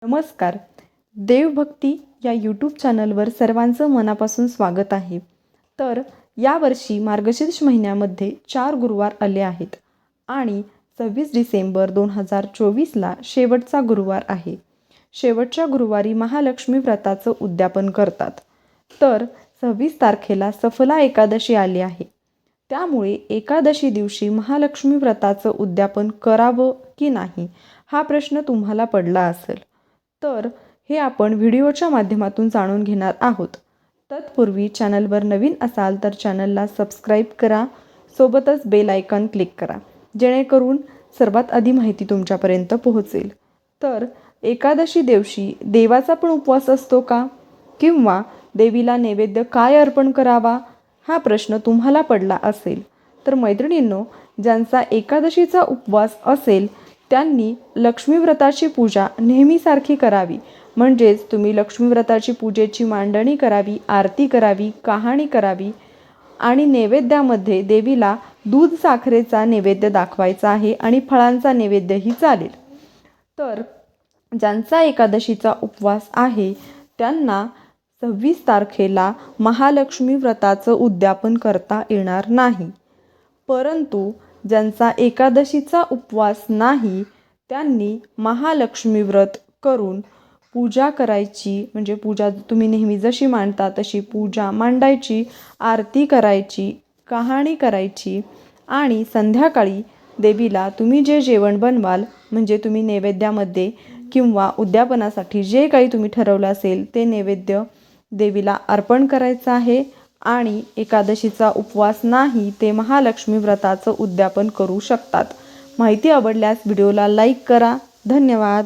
नमस्कार. देवभक्ती या यूट्यूब चॅनलवर सर्वांचं मनापासून स्वागत आहे. तर यावर्षी मार्गशीर्ष महिन्यामध्ये 4 गुरुवार आले आहेत आणि 26 डिसेंबर 2024ला शेवटचा गुरुवार आहे. शेवटच्या गुरुवारी महालक्ष्मी व्रताचं उद्यापन करतात. तर 26 तारखेला सफला एकादशी आली आहे. त्यामुळे एकादशी दिवशी महालक्ष्मी व्रताचं उद्यापन करावं की नाही हा प्रश्न तुम्हाला पडला असेल. तर हे आपण व्हिडिओच्या माध्यमातून जाणून घेणार आहोत. तत्पूर्वी चॅनलवर नवीन असाल तर चॅनलला सबस्क्राईब करा, सोबतच बेल आयकॉन क्लिक करा, जेणेकरून सर्वात आधी माहिती तुमच्यापर्यंत पोहोचेल. तर एकादशी दिवशी देवाचा पण उपवास असतो का, किंवा देवीला नैवेद्य काय अर्पण करावा हा प्रश्न तुम्हाला पडला असेल. तर मैत्रिणींनो, ज्यांचा एकादशीचा उपवास असेल त्यांनी लक्ष्मी व्रताची पूजा नेहमीसारखी करावी. म्हणजेच तुम्ही लक्ष्मी व्रताची पूजेची मांडणी करावी, आरती करावी, कहाणी करावी आणि नैवेद्यामध्ये देवीला दूध साखरेचा नैवेद्य दाखवायचा आहे आणि फळांचा नैवेद्यही चालेल. तर ज्यांचा एकादशीचा उपवास आहे त्यांना 26 तारखेला महालक्ष्मी व्रताचं उद्यापन करता येणार नाही. परंतु ज्यांचा एकादशीचा उपवास नाही त्यांनी महालक्ष्मी व्रत करून पूजा करायची. म्हणजे पूजा तुम्ही नेहमी जशी मांडता तशी पूजा मांडायची, आरती करायची, कहाणी करायची आणि संध्याकाळी देवीला तुम्ही जे जेवण बनवाल, म्हणजे तुम्ही नैवेद्यामध्ये किंवा उद्यापनासाठी जे काही तुम्ही ठरवलं असेल ते नैवेद्य देवीला अर्पण करायचं आहे. आणि एकादशीचा उपवास नाही ते महालक्ष्मी व्रताचं उद्यापन करू शकतात. माहिती आवडल्यास व्हिडिओला लाईक करा. धन्यवाद.